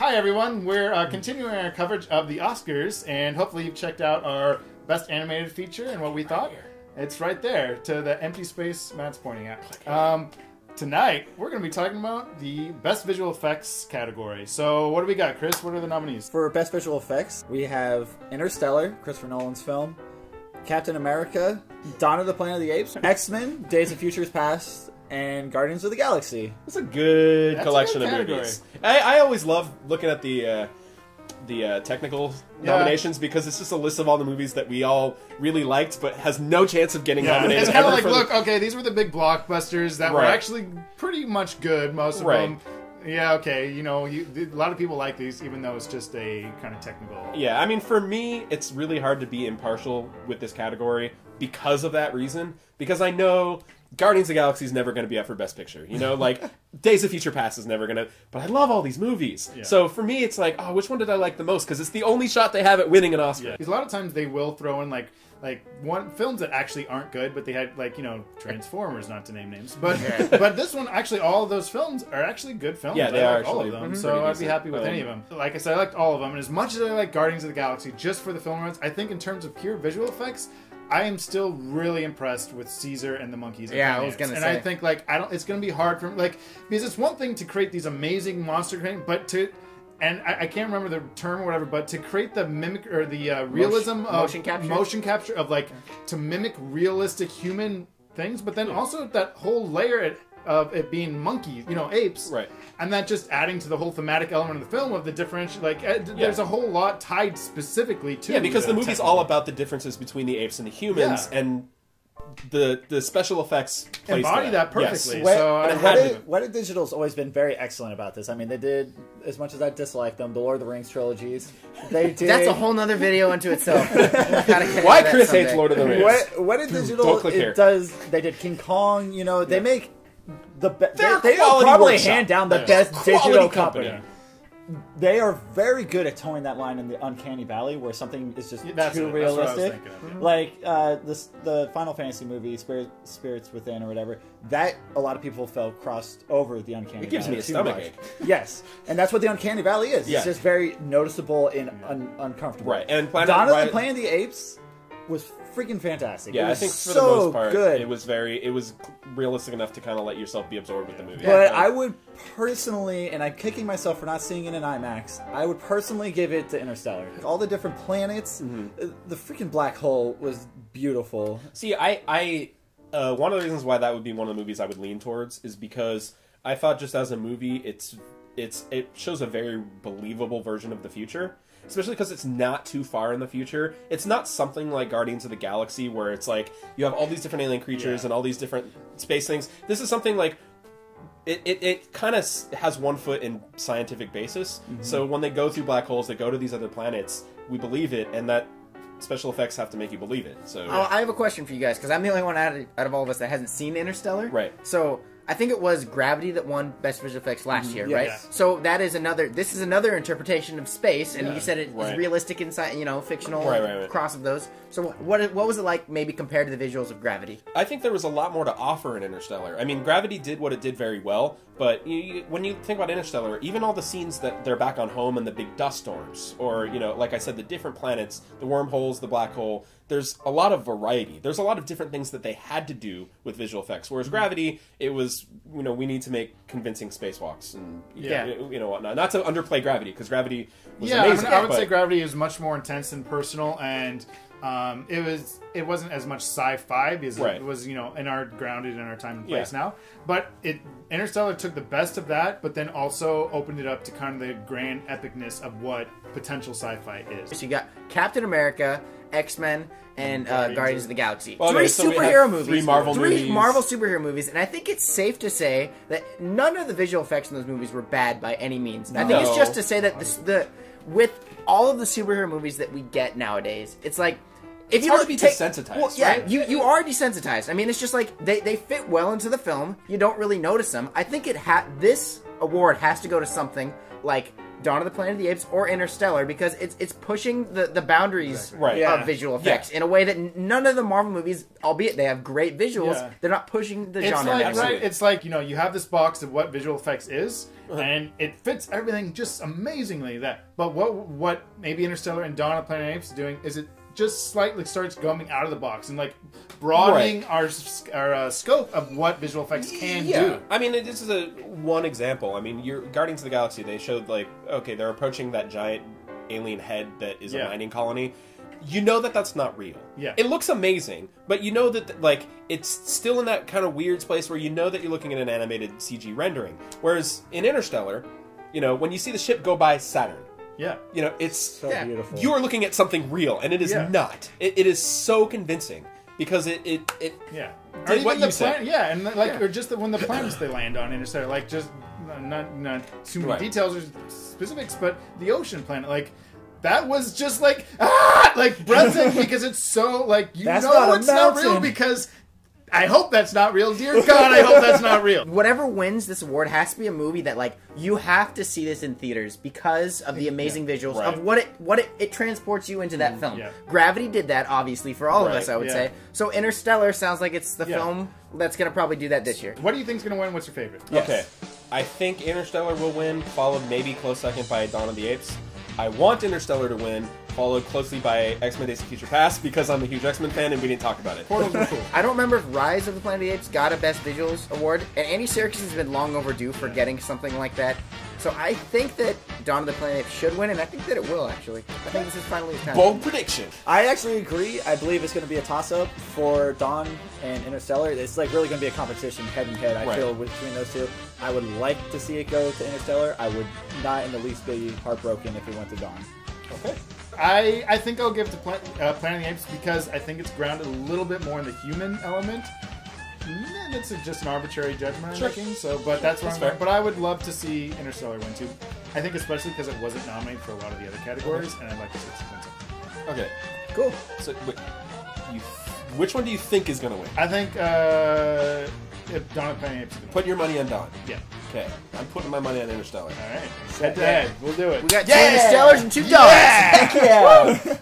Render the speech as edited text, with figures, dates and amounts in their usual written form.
Hi everyone, we're continuing our coverage of the Oscars, and hopefully you've checked out our Best Animated Feature and what we thought. It's right there, to the empty space Matt's pointing at. Tonight, we're going to be talking about the Best Visual Effects category. So what do we got, Chris? What are the nominees? For Best Visual Effects, we have Interstellar, Christopher Nolan's film, Captain America, Dawn of the Planet of the Apes, X-Men, Days of Futures Past, and Guardians of the Galaxy. It's a good collection of movies. I always love looking at the technical nominations because it's just a list of all the movies that we all really liked but has no chance of getting nominated. It's kind of like, look, okay, these were the big blockbusters that were actually pretty much good, most of them. Yeah, okay, you know, a lot of people like these, even though it's just a kind of technical... Yeah, I mean, for me, it's really hard to be impartial with this category because of that reason. Because I know Guardians of the Galaxy is never going to be up for Best Picture. You know, like, Days of Future Past is never going to... But I love all these movies. Yeah. So for me, it's like, oh, which one did I like the most? Because it's the only shot they have at winning an Oscar. Because a lot of times they will throw in, like films that actually aren't good, but they had, like, you know, Transformers, not to name names. But but this one, actually, all of those films are actually good films. Yeah, they I are like all of them, so I'd be happy with any of them. Like I said, I liked all of them, and as much as I like Guardians of the Galaxy, just for the film runs, I think in terms of pure visual effects, I am still really impressed with Caesar and the monkeys. Yeah, I was gonna say. And I think, like, it's gonna be hard for, like, because it's one thing to create these amazing monster creating, but to... And I can't remember the term or whatever, but to create the mimic or the realism of motion capture of, like, to mimic realistic human things, but then also that whole layer of it being monkeys, you know, apes, right? And that just adding to the whole thematic element of the film of the differential, like, there's a whole lot tied specifically to because the movie's all about the differences between the apes and the humans, and the special effects embody that perfectly. Yes. So Weta Digital's always been very excellent about this. I mean, they did, as much as I dislike them, the Lord of the Rings trilogies. They did. That's a whole nother video unto itself. Why Chris hates Lord of the Rings? Weta Digital they did King Kong. You know, they make the best. They probably hand down the best digital company. They are very good at towing that line in the uncanny valley where something is just too realistic. Like the Final Fantasy movie, Spirits Within or whatever, that a lot of people felt crossed over the uncanny valley. It gives me a stomachache. Yes, and that's what the uncanny valley is. It's just very noticeable and uncomfortable. Right, and Dawn of the Planet of the Apes was freaking fantastic. Yeah, I think for the most part, it was realistic enough to kind of let yourself be absorbed with the movie. But I would personally, and I'm kicking myself for not seeing it in IMAX, I would personally give it to Interstellar. All the different planets, the freaking black hole was beautiful. See, I one of the reasons why that would be one of the movies I would lean towards is because I thought just as a movie, it shows a very believable version of the future. Especially because it's not too far in the future. It's not something like Guardians of the Galaxy where it's like you have all these different alien creatures and all these different space things. This is something like it kind of has one foot in scientific basis. So when they go through black holes, they go to these other planets, we believe it, and that special effects have to make you believe it. So I have a question for you guys because I'm the only one out of all of us that hasn't seen Interstellar. Right. So I think it was Gravity that won Best Visual Effects last year, right? Yeah. So this is another interpretation of space, and you said it is realistic inside, you know, fictional cross of those. So what was it like maybe compared to the visuals of Gravity? I think there was a lot more to offer in Interstellar. I mean, Gravity did what it did very well, but when you think about Interstellar, even all the scenes that they're back on home and the big dust storms, or, you know, like I said, the different planets, the wormholes, the black hole, there's a lot of variety. There's a lot of different things that they had to do with visual effects. Whereas Gravity, it was, you know, we need to make convincing spacewalks and you know whatnot. Not to underplay Gravity, because Gravity was amazing. I would say Gravity is much more intense and personal, and it wasn't as much sci-fi because it was, you know, grounded in our time and place now. But Interstellar took the best of that, but then also opened it up to kind of the grand epicness of what potential sci-fi is. So you got Captain America, X-Men, and Guardians of the Galaxy. Well, three superhero movies. Three Marvel superhero movies. And I think it's safe to say that none of the visual effects in those movies were bad by any means. No. I think it's just to say that with all of the superhero movies that we get nowadays, it's like... It's hard to be desensitized, right? You are desensitized. I mean, it's just like, they fit well into the film. You don't really notice them. I think this award has to go to something like Dawn of the Planet of the Apes or Interstellar because it's pushing the boundaries of visual effects in a way that none of the Marvel movies, albeit they have great visuals, they're not pushing the genre. It's like, you have this box of what visual effects is, and it fits everything just amazingly. But what maybe Interstellar and Dawn of the Planet of the Apes is doing is it just slightly starts going out of the box and like broadening our scope of what visual effects can do. I mean, this is one example. I mean, Guardians of the Galaxy, they showed like, okay, they're approaching that giant alien head that is a mining colony. You know that's not real. Yeah. It looks amazing, but you know that like it's still in that kind of weird place where you know that you're looking at an animated CG rendering. Whereas in Interstellar, when you see the ship go by Saturn, it's so beautiful. You are looking at something real, and it is not. It is so convincing because it did what you said. Or just when the planets they land on Interstellar, like just not too many details or specifics, but the ocean planet, like that was just like breathtaking because it's so like it's not real because. I hope that's not real. Dear God, I hope that's not real. Whatever wins this award has to be a movie that, like, you have to see this in theaters because of the amazing visuals of what it transports you into that film. Yeah. Gravity did that, obviously, for all of us, I would say. So Interstellar sounds like it's the film that's going to probably do that this year. What do you think is going to win? What's your favorite? Yes. Okay. I think Interstellar will win, followed maybe close second by Dawn of the Apes. I want Interstellar to win, followed closely by X-Men Days of Future Past because I'm a huge X-Men fan and we didn't talk about it. Portals are cool. I don't remember if Rise of the Planet of the Apes got a Best Visuals award, and Andy Serkis has been long overdue for getting something like that. So I think that Dawn of the Planet of the Apes should win, and I think that it will, actually. I think this is finally his time. Bold prediction. I actually agree. I believe it's going to be a toss-up for Dawn and Interstellar. It's like really going to be a competition head-and-head, I feel, between those two. I would like to see it go to Interstellar. I would not in the least be heartbroken if it went to Dawn. Okay. I think I'll give to Planet of the Apes because I think it's grounded a little bit more in the human element. It's just an arbitrary judgment I'm making, but that's where I'm going. But I would love to see Interstellar win too. I think especially because it wasn't nominated for a lot of the other categories, and I'd like to see it win too. Okay. Cool. So, which one do you think is going to win? I think Dawn of the Planet of the Apes is going to Put your money on Dawn. Yeah. Okay. I'm putting my money on Interstellar. All right. Head to head. We'll do it. We got 2 Interstellars and $2. Yeah! Heck yeah!